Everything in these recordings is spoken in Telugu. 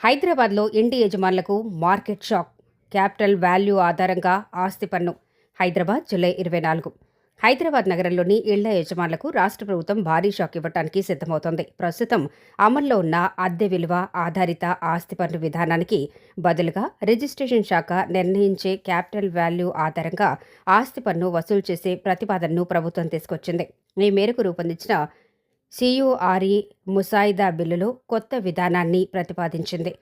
హైదరాబాద్లో ఇంటి యజమానులకు మార్కెట్ షాక్. క్యాపిటల్ వాల్యూ ఆధారంగా ఆస్తి పన్ను. హైదరాబాద్ జూలై 24. హైదరాబాద్ నగరంలోని ఇళ్ల యజమానులకు రాష్ట్ర ప్రభుత్వం భారీ షాక్ ఇవ్వడానికి సిద్ధమవుతోంది. ప్రస్తుతం అమల్లో ఉన్న అద్దె విలువ ఆధారిత ఆస్తి పన్ను విధానానికి బదులుగా రిజిస్ట్రేషన్ శాఖ నిర్ణయించే క్యాపిటల్ వాల్యూ ఆధారంగా ఆస్తి పన్ను వసూలు చేసే ప్రతిపాదనను ప్రభుత్వం తీసుకొచ్చింది. ఈ మేరకు రూపొందించిన సియుఆర్ఈ ముసాయిదా బిల్లులో కొత్త విధానాన్ని ప్రతిపాదించింది.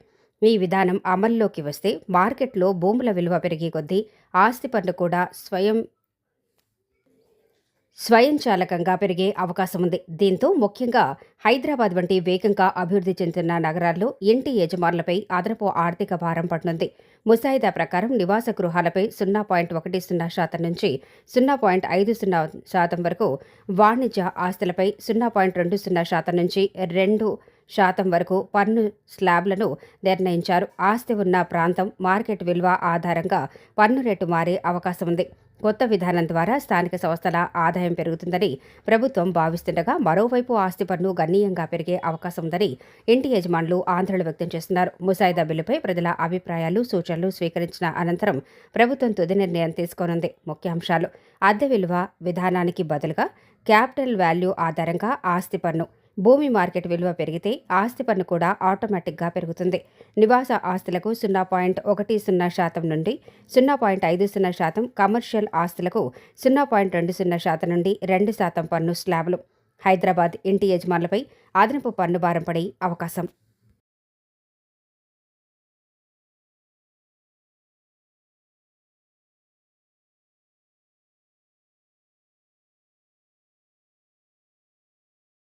ఈ విధానం అమల్లోకి వస్తే మార్కెట్లో భూముల విలువ పెరిగే కొద్దీ ఆస్తి పన్ను కూడా స్వయంచాలకంగా పెరిగే అవకాశం ఉంది. దీంతో ముఖ్యంగా హైదరాబాద్ వంటి వేగంగా అభివృద్ధి చెందుతున్న నగరాల్లో ఇంటి యజమానులపై అదనపు ఆర్థిక భారం పడనుంది. ముసాయిదా ప్రకారం నివాస గృహాలపై 0.10% నుంచి 0.50% వరకు, వాణిజ్య ఆస్తులపై 0.20% నుంచి 2% వరకు పన్ను స్లాబ్లను నిర్ణయించారు. ఆస్తి ఉన్న ప్రాంతం, మార్కెట్ విలువ ఆధారంగా పన్ను రేటు మారే అవకాశం ఉంది. కొత్త విధానం ద్వారా స్థానిక సంస్థల ఆదాయం పెరుగుతుందని ప్రభుత్వం భావిస్తుండగా, మరోవైపు ఆస్తి పన్ను గణనీయంగా పెరిగే అవకాశం ఉందని ఇంటి యజమానులు ఆందోళన వ్యక్తం చేస్తున్నారు. ముసాయిదా బిల్లుపై ప్రజల అభిప్రాయాలు, సూచనలు స్వీకరించిన అనంతరం ప్రభుత్వం తుది నిర్ణయం తీసుకోనుంది. ముఖ్యాంశాలు: అద్దె విలువ విధానానికి బదులుగా క్యాపిటల్ వాల్యూ ఆధారంగా ఆస్తి పన్ను. భూమి మార్కెట్ విలువ పెరిగితే ఆస్తి పన్ను కూడా ఆటోమేటిక్గా పెరుగుతుంది. నివాస ఆస్తులకు 0.10% నుండి 0.50%, కమర్షియల్ ఆస్తులకు 0.20% నుండి 2% పన్ను స్లాబులు. హైదరాబాద్ ఇంటి యజమానులపై అదనపు పన్ను భారం పడే అవకాశం.